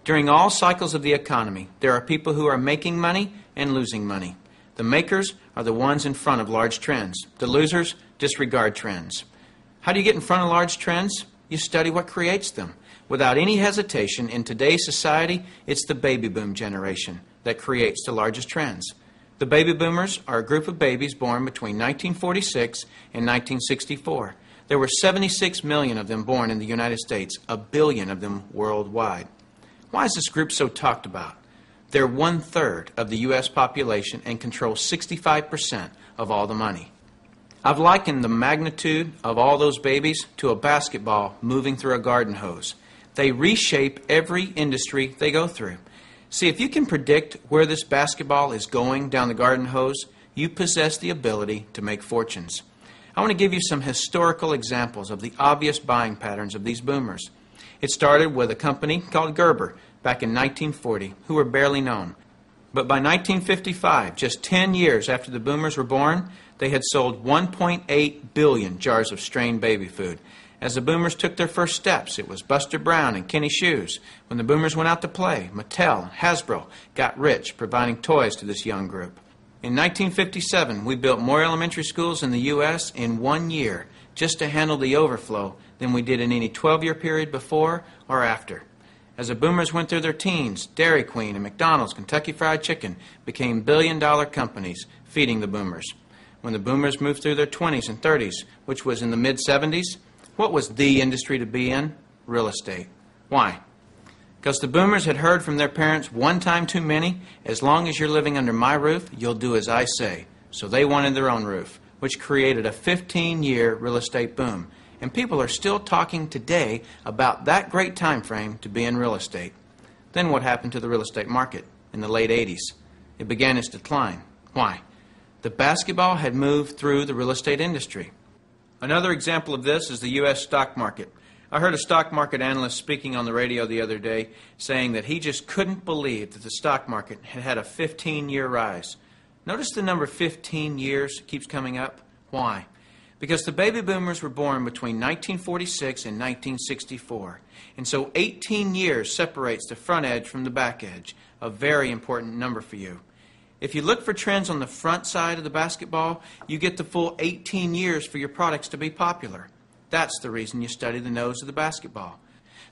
During all cycles of the economy, there are people who are making money and losing money. The makers are the ones in front of large trends. The losers disregard trends. How do you get in front of large trends? You study what creates them. Without any hesitation, in today's society, it's the baby boom generation that creates the largest trends. The baby boomers are a group of babies born between 1946 and 1964. There were 76 million of them born in the United States, a billion of them worldwide. Why is this group so talked about? They're 1/3 of the U.S. population and control 65% of all the money. I've likened the magnitude of all those babies to a basketball moving through a garden hose. They reshape every industry they go through. See, if you can predict where this basketball is going down the garden hose, you possess the ability to make fortunes. I want to give you some historical examples of the obvious buying patterns of these boomers. It started with a company called Gerber back in 1940, who were barely known. But by 1955, just 10 years after the boomers were born, they had sold 1.8 billion jars of strained baby food. As the boomers took their first steps, it was Buster Brown and Kenny Shoes. When the boomers went out to play, Mattel and Hasbro got rich, providing toys to this young group. In 1957, we built more elementary schools in the U.S. in 1 year just to handle the overflow than we did in any 12-year period before or after. As the boomers went through their teens, Dairy Queen and McDonald's, Kentucky Fried Chicken became billion-dollar companies feeding the boomers. When the boomers moved through their 20s and 30s, which was in the mid-70s, what was the industry to be in? Real estate. Why? Because the boomers had heard from their parents one time too many, as long as you're living under my roof, you'll do as I say. So they wanted their own roof, which created a 15-year real estate boom. And people are still talking today about that great time frame to be in real estate. Then what happened to the real estate market in the late 80s? It began its decline. Why? The basketball had moved through the real estate industry. Another example of this is the U.S. stock market. I heard a stock market analyst speaking on the radio the other day saying that he just couldn't believe that the stock market had had a 15-year rise. Notice the number 15 years keeps coming up. Why? Because the baby boomers were born between 1946 and 1964. And so 18 years separates the front edge from the back edge, a very important number for you. If you look for trends on the front side of the basketball, you get the full 18 years for your products to be popular. That's the reason you study the nose of the basketball.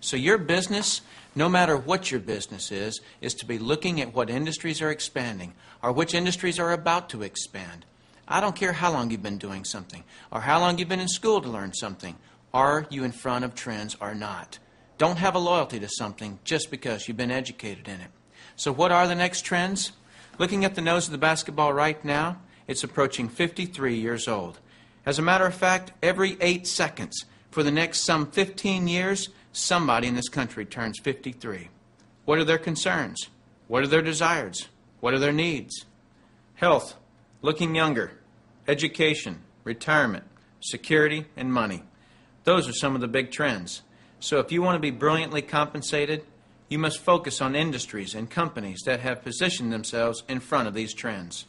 So your business, no matter what your business is to be looking at what industries are expanding or which industries are about to expand. I don't care how long you've been doing something or how long you've been in school to learn something. Are you in front of trends or not? Don't have a loyalty to something just because you've been educated in it. So what are the next trends? Looking at the nose of the basketball right now, it's approaching 53 years old. As a matter of fact, every 8 seconds for the next some 15 years, somebody in this country turns 53. What are their concerns? What are their desires? What are their needs? Health, looking younger, education, retirement, security, and money. Those are some of the big trends. So if you want to be brilliantly compensated, you must focus on industries and companies that have positioned themselves in front of these trends.